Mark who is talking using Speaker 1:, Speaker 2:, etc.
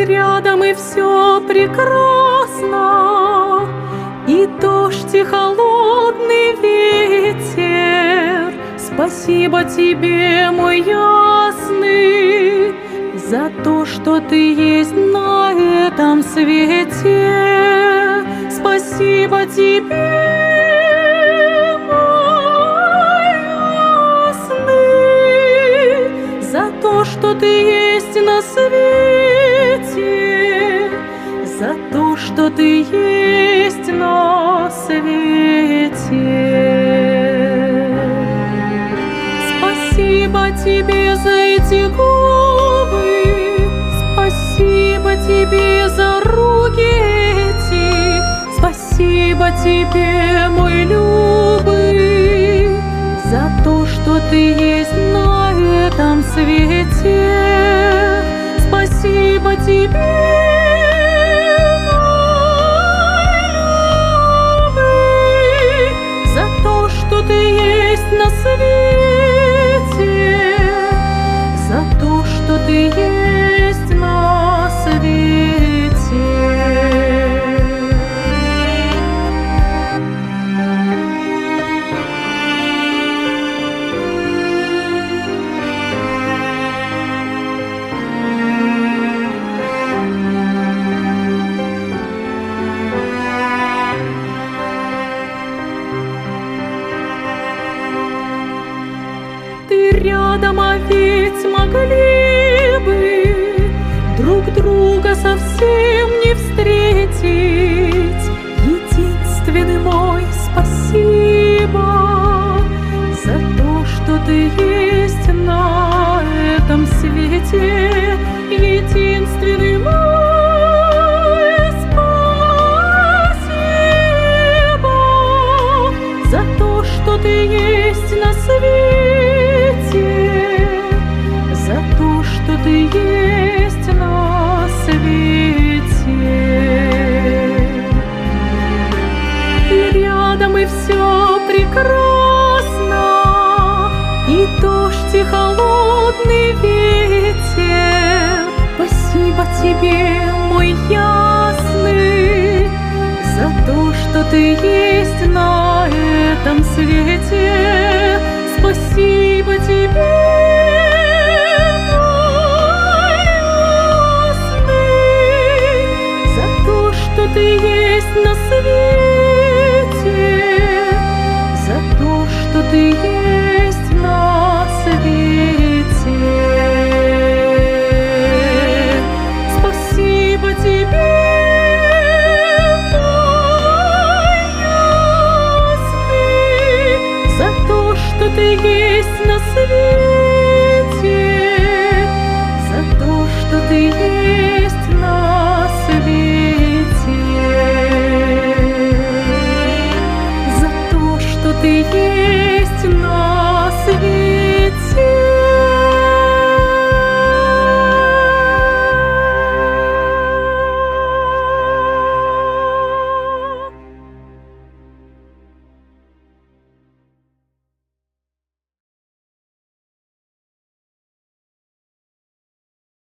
Speaker 1: рядом, и все прекрасно, и дождь, и холодный ветер. Спасибо тебе, мой ясный, за то, что ты есть на этом свете. Спасибо тебе, мой ясный, за то, что ты есть на свете, за то, что ты есть на свете. Спасибо тебе за эти губы, спасибо тебе за руки эти, спасибо тебе, мой любый, за то, что ты есть на этом свете. Спасибо тебе, мой любый, за то, что ты есть на свете, за то, что ты есть на свете. Ты рядом, а ведь могли бы друг друга совсем не встретить. Единственный мой спасибо за то, что ты есть на этом свете. Единственный мой спасибо за то, что ты есть на свете, за то, что ты есть на свете. И рядом, и все прекрасно, и дождь, и холодный ветер. Спасибо тебе, мой ясный, за то, что ты есть на этом свете. Спасибо тебе, мой ясный, за то, что ты есть на свете, за то, что ты есть.